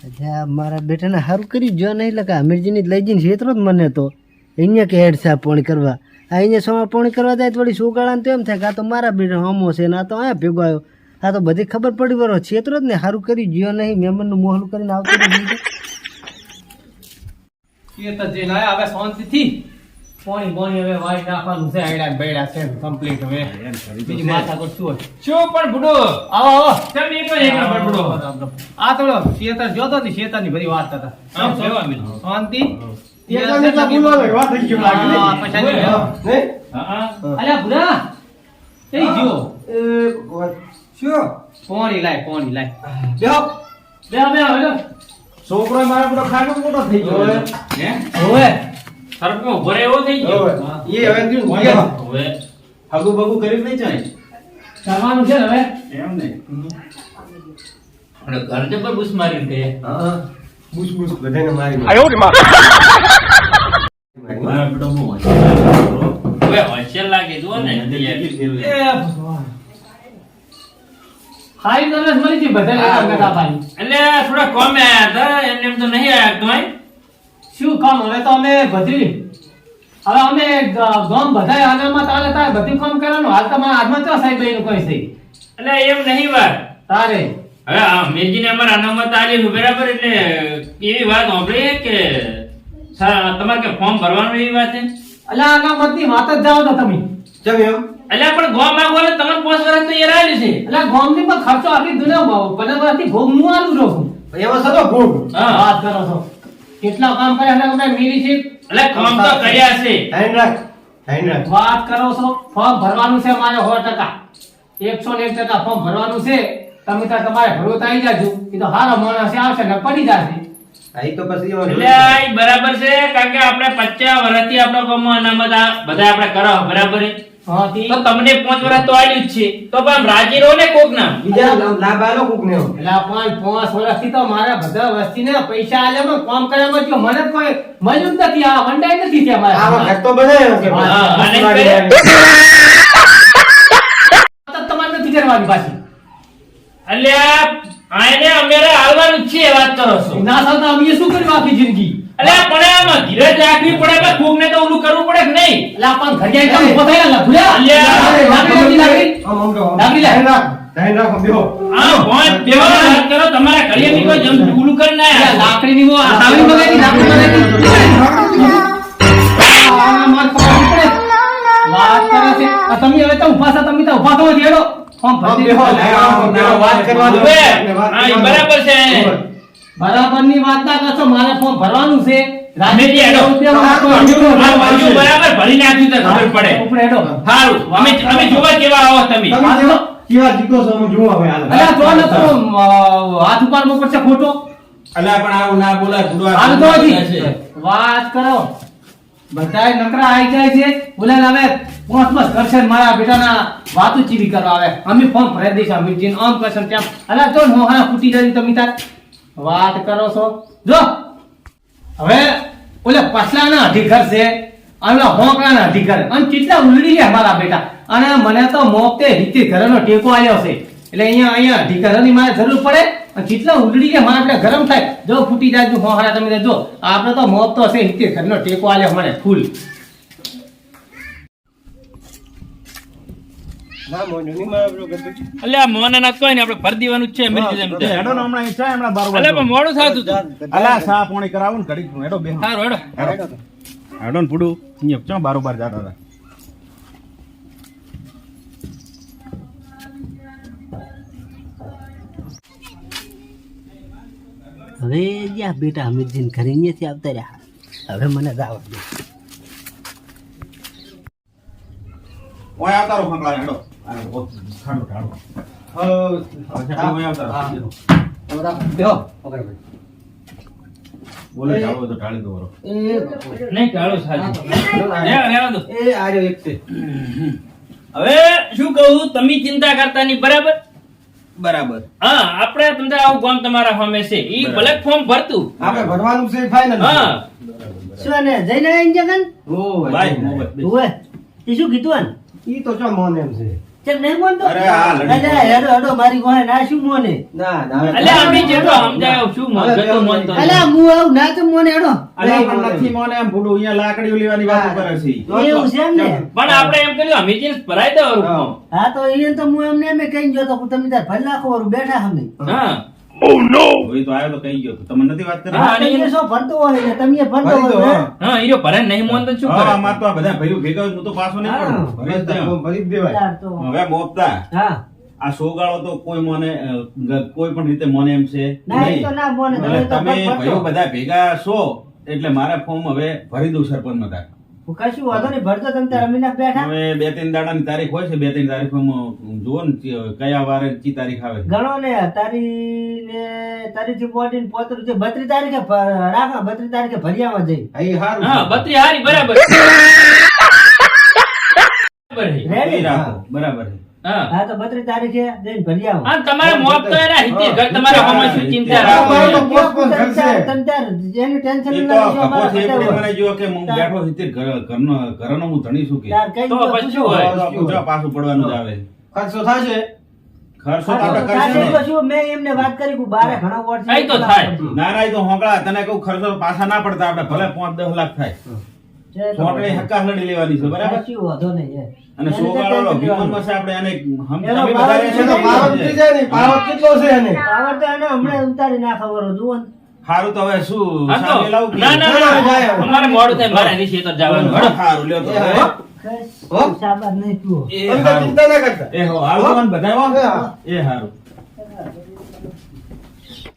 અચ્છા મારા બેટાને સારું કરી જો નહીં એટલે કે અમીરજીની લઈ જઈને છેતરો જ મને તો અહીંયા કે હેડ સાહેબ પોણી કરવા આ અહીંયા સમય પોણી કરવા જાય થોડી સુગાળાને તો એમ થાય કે આ તો મારા બેટા હમો છે ને આ તો અહીંયા ભેગો આવ્યો આ તો બધી ખબર પડી બરો છેતરો જ ને સારું કરી જ્યો નહીં મહેમાનનું મોહલું કરીને આવતો એ તો જે ના હવે શાંતિથી પાણી હવે વાળી નાખવાનું છે આયડા બેડા છે કમ્પ્લીટ હવે બીજી માથા પર શું શું પણ બુડો આવો આવો કેમ એકલો બુડો આ તો શેતર જોતો ની શેતર ની બધી વાત હતા શાંતિ અલ્યા બુડા કઈ ગયો શું પાણી લાય છોકરો મારા બધો ખાટો મોટો થઈ ગયો હે ઓએ સરપો ભરે એવો થઈ ગયો એ હવે દીન ગયા હવે હગુ બગુ કરી નહીં જાય કરવાનું છે હવે એમ નહીં અને ઘર જબર બુસ મારી કે હા બુસ બધાને મારી આયો રે માં મારા બધો મો હવે હોશિયાર લાગે જો ને એ ભગવાન ખાઈ નરસ મરી છે બધા નતા પાણી એટલે થોડા કોમ આયા હતા એમને એમ તો નહીં આયા તોય શું કામ હવે તો અમે બધી હવે અમે ગામ બધા આનામાં તાલે તારે બધી કામ કરવાનું હાલ તમારા હાથમાં ચા સાહેબ એનું કોઈ છે એટલે એમ નહીં વાત તારે હવે આ મેજીને અમારા આનામાં તાલી બરાબર એટલે એવી વાત સાંભળી કે તમારે કે ફોર્મ ભરવાનું એવી વાત છે અલ્યા આનામતની વાત જ જાઓ તો તમે ચમ એમ અલ્યા પણ ગોમ માં બોલે તમને 5 વર્ષ તો એ રાયલી છે અલ્યા ગોમ ની પણ ખર્ચો આખી દુનિયા બનાવવાથી ગોમ નું આલું રહું એમાં સતો ભૂખ હા વાત કરો છો કેટલા કામ કર્યા અને અમે મિલી છે એટલે કામ તો કર્યા છે ધાન રાખ વાત કરો છો ફોર્મ ભરવાનું છે મારે 100% 101% ફોર્મ ભરવાનું છે તમે તો તમારે ભરવું તો આવી જાજો એ તો હારો માણસ આવશે ને પડી જશે આઈ તો પછી એટલે આ બરાબર છે કારણ કે આપણે 50 વર્ષથી આપણો ગામમાં અનામત આ બધા આપણે કરો બરાબર તો તમને 5 વર્ષ તો આલ્યું જ છે તો પણ રાજી રહો ને કોક ના બીજા લાભ આલો કોક ને એટલે પણ 5 વર્ષથી તો મારા બધા વસ્તીને પૈસા આલ્યા પણ કામ કર્યામાં જો મને કોઈ મળ્યું જ નથી આ વંડાઈ નથી ત્યાં મારા આ વખત તો બનાવ્યો કે તમારે નથી કરવાની પાછી અલ્યા આને અમેરે હાલવાનું જ છે વાત કરો છો ના સાતા અમે શું કર્યું આખી જિંદગી અલ્યા પણ આમાં ધીરજ રાખવી પડે કે કોક ને તો ઓલું કરવું પડે કે નહીં અલ્યા પણ ઘડિયા કામ ઉભો થઈ ના ભૂલ્યા અલ્યા લાગી ધાન રાખો બેહો આ પોઈન્ટ બેહો વાત કરો તમારા ઘડિયાની કોઈ જમ ઓલું કરી ના લાકડી ની સાવરી મગાઈ લાકડી મગાઈ આ માર પાડી પડે વાત કરે છે તમે હવે તો ઉભા છો તમે તો ઉભા થો જેડો ફોર્મ ભરી વાત કરવા દો બરાબર છે બરાબરની વાત ના કરશો મારે ફોર્મ ભરવાનું છે રામેજી હેડો બરાબર ભરી નાખ્યું તો ખબર પડે ઉપર હેડો સારું અમે જોવા કેવા આવો તમે કેવા જીતો છો હું જોવા હવે હાલ અલ્યા જો ન તો હાથ ઉપર મો પડશે ખોટો અલ્યા પણ આવું ના બોલાય ગુડવા હાલ તો વાત કરો બધાય નકરા આવી જાય છે બોલે હવે પોસ્ટમાં કરશે મારા બેટાના વાતો ચીવી કરવા આવે અમે ફોર્મ ભરી દઈશું અમીરજીને આમ કરશે તેમ અલ્યા જો નોહા ફૂટી જાય તમે તાર વાત કરો છો જો હવે ઓલે પછલાના અધિકાર છે અને હોકરાના અધિકાર અને કેટલા ઉલડી લે મારા બેટા અને મને તો મોકતે રીતે ઘરનો ટેકો આવ્યો છે એટલે અહીંયા અધિકારની મારે જરૂર પડે અને કેટલા ઉલડી લે મારા બેટા ગરમ થાય જો ફૂટી જાય હોહરા તમે જો આપણે તો મોક તો છે રીતે ઘરનો ટેકો આવ્યો મને ફૂલ ના મોની મારા બરો ગતું અલ્યા મોના ના કોઈ ને આપણે ભર દેવાનું જ છે અમીરજી જેમ તે હેડો ને હમણાં ઈચ્છા હમણાં 12 અલ્યા પણ મોડું થાતું હતું અલા સા પાણી કરાવું ને ઘડીક હેડો બે સારું હેડો હેડો ને પૂડું અહીંયા ચો 12 જાતા હતા હવે જ્યાં બેટા અમીરજીને ઘરે અહીંયાથી આવતા રહ્યા હવે મને જાવ દે ઓય આવતા રહો ફંકલા હેડો ઠાડો ઠાડો ઓય આવતા રહો બેહો પકડ ભાઈ બોલે ચાલો તો ટાળી દો બરો નહીં કાળો સાજી રેવા દો એ આર્યો એક છે હવે શું કહું તમે ચિંતા કરતા નહીં બરાબર બરાબર હા આપણે તમને આવું ગામ તમારા સામે છે ઈ ભલે ફોર્મ ભરતું આપણે ભરવાનું છે ફાઇનલ હા શું ને જઈને આવી જગન ઓ ભાઈ મોબાઈલ ઓએ એ શું કીધું આન ઈ તો ચો મોન એમ છે કેમ નહીં મોનતો? અરે આ લડી અલ્યા, હેડો હેડો મારી ગોહે ના શું મોને? અલ્યા અમે જેટલો સમજાયો શું મોગતો મોનતો અલ્યા હું આવું ના તો મોને હેડો. અલા પણ નથી મોને એમ ભૂડું અહીંયા લાકડીઓ લેવાની વાત કરે છે એવું છે એમ ને? પણ આપણે એમ કર્યું અમે જે ભરાઈ દો રૂપમાં. હા તો એને તો હું એમને એમ કહી ગયો તો તમે તાર ભલે લાખો વાળું બેઠા અમે. હા હવે તો આવ્યો તો કહી ગયો તો તમને નથી વાત કરી હા, અને તમે શું ભરતો હોય ને તમે ભરતો હોય ને? હા ઈરો ભરાય નહીં મોનતો શું હા કરે આમાં તો આ બધા ભાઈઓ ભેગા હોય, હું તો પાછો નહીં હા. પડું ભરી જ દેવાય. યાર તો હવે મોપતા હા આ સોગાળો તો કોઈ મને કોઈ પણ રીતે મને એમ છે ના એ તો ના મોને એટલે તમે તો તમે ભરતો. ભાઈઓ બધા ભેગા છો એટલે મારા ફોર્મ હવે ભરી દઉં સરપંચ માં તાર હું કશું વાંધો નહીં ભરતો તમે તાર અમીના બેઠા હવે 2-3 દાડાની તારીખ હોય છે 2-3 તારીખમાં જુઓ ને કયા વારે ચી તારીખ આવે ગણો ને તારી થી બોડી ને પોતરું છે 32 તારીખે રાખા 32 તારીખે ભરિયામાં જઈ હા બત્રી હારી બરાબર બરાબર છે. રેડી? એ રાખો બરાબર છે હા હા તો 32 તારીખે જઈને ભરિયામાં. હા તમારે મોત તો એના હિતે ઘર તમારે હમણાં શું ચિંતા રાખો તમે તાર એની ટેન્શન એ ન તો લેજો, કપો અમારા છે એ પટેલ પણ હોય. મને જો કે હું બેઠો હિતેર ઘરનો હું ધણી છું કે તાર કઈ તો ગયો પછી પૂછો. હોય. તો પૂછો પાછું પડવાનું જ આવે ખર્ચો થશે ખર્ચો તો હા, આપણે તો કરશે તાર ને. શું મેં એમને વાત કરી કે બારે ઘણા વોટ છે. એ તો થાય. ના ના એ તો હોંકળા તને કહું ખર્ચો તો પાછા ના પડતા આપણે ભલે 5-10 લાખ થાય છે તો. સોટણી હક્કા લડી લેવાની છે બરાબર કશું વાંધો નહીં એ. અને એને સોગાળો તો વિમાનમાં છે આપણે આને એનો તમે પાવર બધા છે તો પાવર ઉતરી જાય ને પાવર કેટલો છે એને પાવર તો એને હમણાં ઉતારી નાખા વરો જુઓ ને. સારું તો હવે શું હા તો સામે લાવું કે? ના ના ના અમારે મોડું થાય મારે એની તો જવાનું હળો. સારું લ્યો તો હવે. કશું શાબાશ નહીં તું. એ તમે તો સારું. ચિંતા ના કરતા એ હો હારું તો મને બધાય હો. હા. એ સારું હા.